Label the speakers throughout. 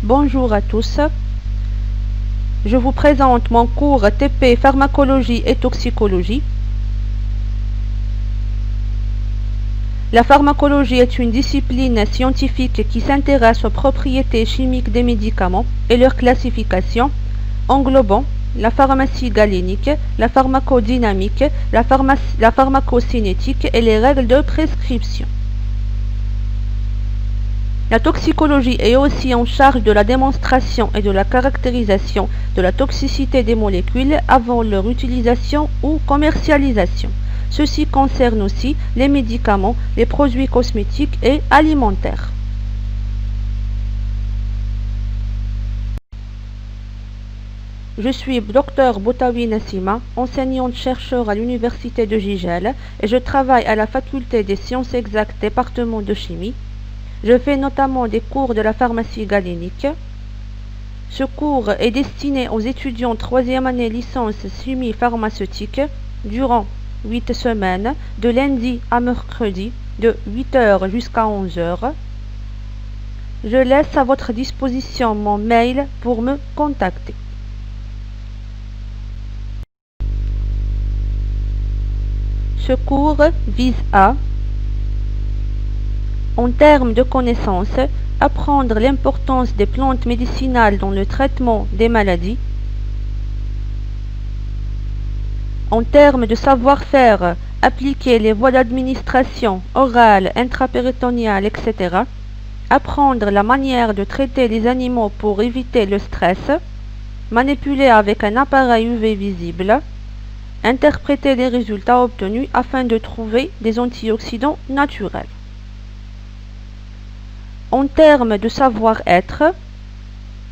Speaker 1: Bonjour à tous. Je vous présente mon cours TP Pharmacologie et Toxicologie. La pharmacologie est une discipline scientifique qui s'intéresse aux propriétés chimiques des médicaments et leur classification, englobant la pharmacie galénique, la pharmacodynamique, la pharmacocinétique et les règles de prescription. La toxicologie est aussi en charge de la démonstration et de la caractérisation de la toxicité des molécules avant leur utilisation ou commercialisation. Ceci concerne aussi les médicaments, les produits cosmétiques et alimentaires. Je suis Dr Boutaoui Nassima, enseignante-chercheur à l'Université de Gigel et je travaille à la Faculté des sciences exactes, département de chimie. Je fais notamment des cours de la pharmacie galénique. Ce cours est destiné aux étudiants 3e année licence chimie pharmaceutique durant 8 semaines, de lundi à mercredi, de 8 h jusqu'à 11 h. Je laisse à votre disposition mon mail pour me contacter. Ce cours vise à, en termes de connaissances, apprendre l'importance des plantes médicinales dans le traitement des maladies. En termes de savoir-faire, appliquer les voies d'administration orale, intrapéritonéale, etc. Apprendre la manière de traiter les animaux pour éviter le stress. Manipuler avec un appareil UV visible. Interpréter les résultats obtenus afin de trouver des antioxydants naturels. En termes de savoir-être,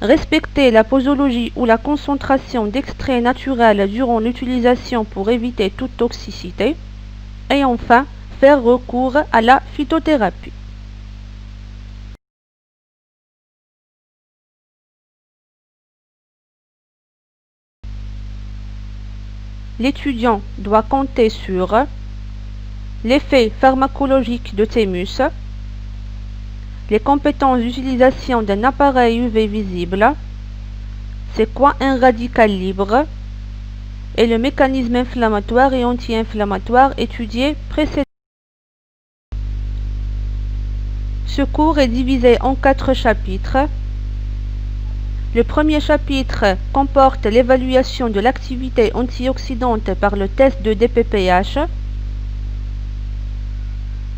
Speaker 1: respecter la posologie ou la concentration d'extraits naturels durant l'utilisation pour éviter toute toxicité. Et enfin, faire recours à la phytothérapie. L'étudiant doit compter sur l'effet pharmacologique de thymus, les compétences d'utilisation d'un appareil UV visible, c'est quoi un radical libre, et le mécanisme inflammatoire et anti-inflammatoire étudié précédemment. Ce cours est divisé en 4 chapitres. Le premier chapitre comporte l'évaluation de l'activité antioxydante par le test de DPPH.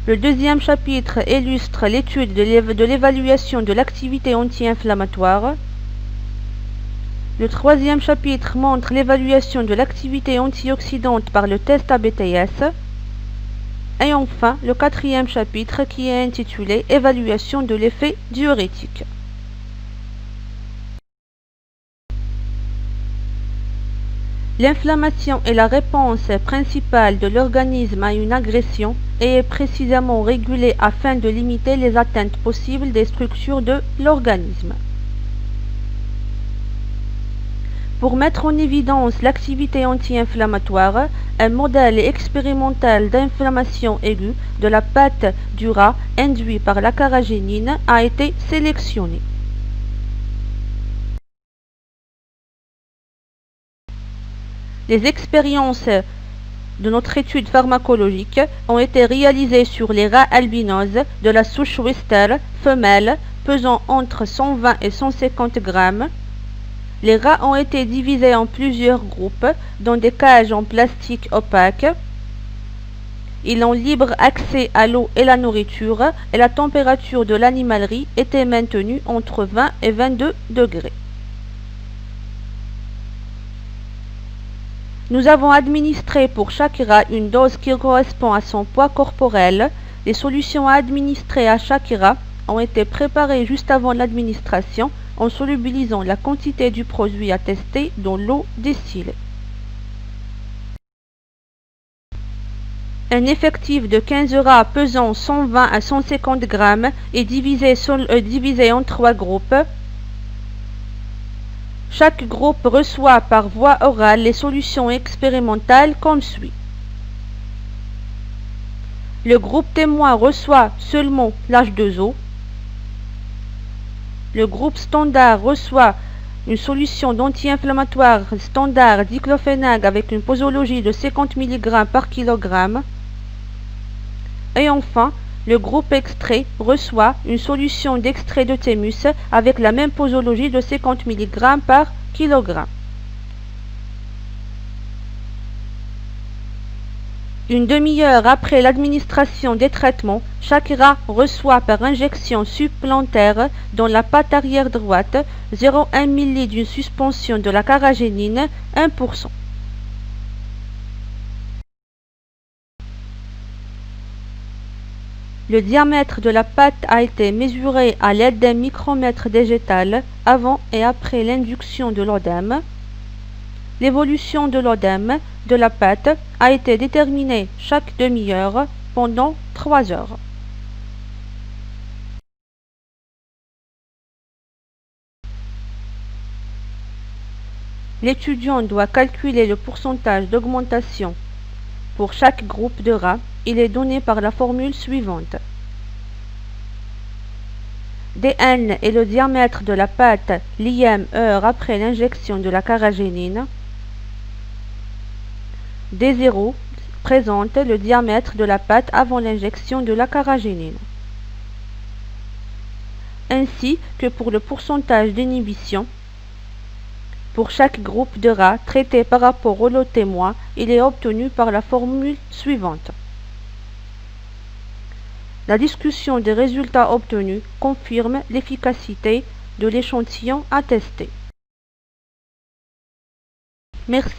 Speaker 1: Le deuxième chapitre illustre l'étude de l'évaluation de l'activité anti-inflammatoire. Le troisième chapitre montre l'évaluation de l'activité antioxydante par le test ABTS. Et enfin, le quatrième chapitre qui est intitulé « Évaluation de l'effet diurétique ». L'inflammation est la réponse principale de l'organisme à une agression et est précisément régulée afin de limiter les atteintes possibles des structures de l'organisme. Pour mettre en évidence l'activité anti-inflammatoire, un modèle expérimental d'inflammation aiguë de la pâte du rat induit par la carragénine a été sélectionné. Les expériences de notre étude pharmacologique ont été réalisées sur les rats albinos de la souche Wistar femelle pesant entre 120 et 150 grammes. Les rats ont été divisés en plusieurs groupes dans des cages en plastique opaque. Ils ont libre accès à l'eau et la nourriture et la température de l'animalerie était maintenue entre 20 et 22 degrés. Nous avons administré pour chaque rat une dose qui correspond à son poids corporel. Les solutions à administrer à chaque rat ont été préparées juste avant l'administration en solubilisant la quantité du produit à tester dans l'eau distillée. Un effectif de 15 rats pesant 120 à 150 grammes est divisé en 3 groupes. Chaque groupe reçoit par voie orale les solutions expérimentales comme suit. Le groupe témoin reçoit seulement l'H2O. le groupe standard reçoit une solution d'anti-inflammatoire standard diclofénac avec une posologie de 50 mg par kg. Et enfin, le groupe extrait reçoit une solution d'extrait de thymus avec la même posologie de 50 mg par kg. Une demi-heure après l'administration des traitements, chaque rat reçoit par injection supplémentaire dans la patte arrière droite 0,1 ml d'une suspension de la carragénine 1%. Le diamètre de la patte a été mesuré à l'aide d'un micromètre végétal avant et après l'induction de l'œdème. L'évolution de l'œdème de la patte a été déterminée chaque demi-heure pendant 3 heures. L'étudiant doit calculer le pourcentage d'augmentation pour chaque groupe de rats. Il est donné par la formule suivante. dN est le diamètre de la patte l'IM heure après l'injection de la carragénine. D0 présente le diamètre de la patte avant l'injection de la carragénine. Ainsi que pour le pourcentage d'inhibition, pour chaque groupe de rats traité par rapport au lot témoin, il est obtenu par la formule suivante. La discussion des résultats obtenus confirme l'efficacité de l'échantillon à tester. Merci.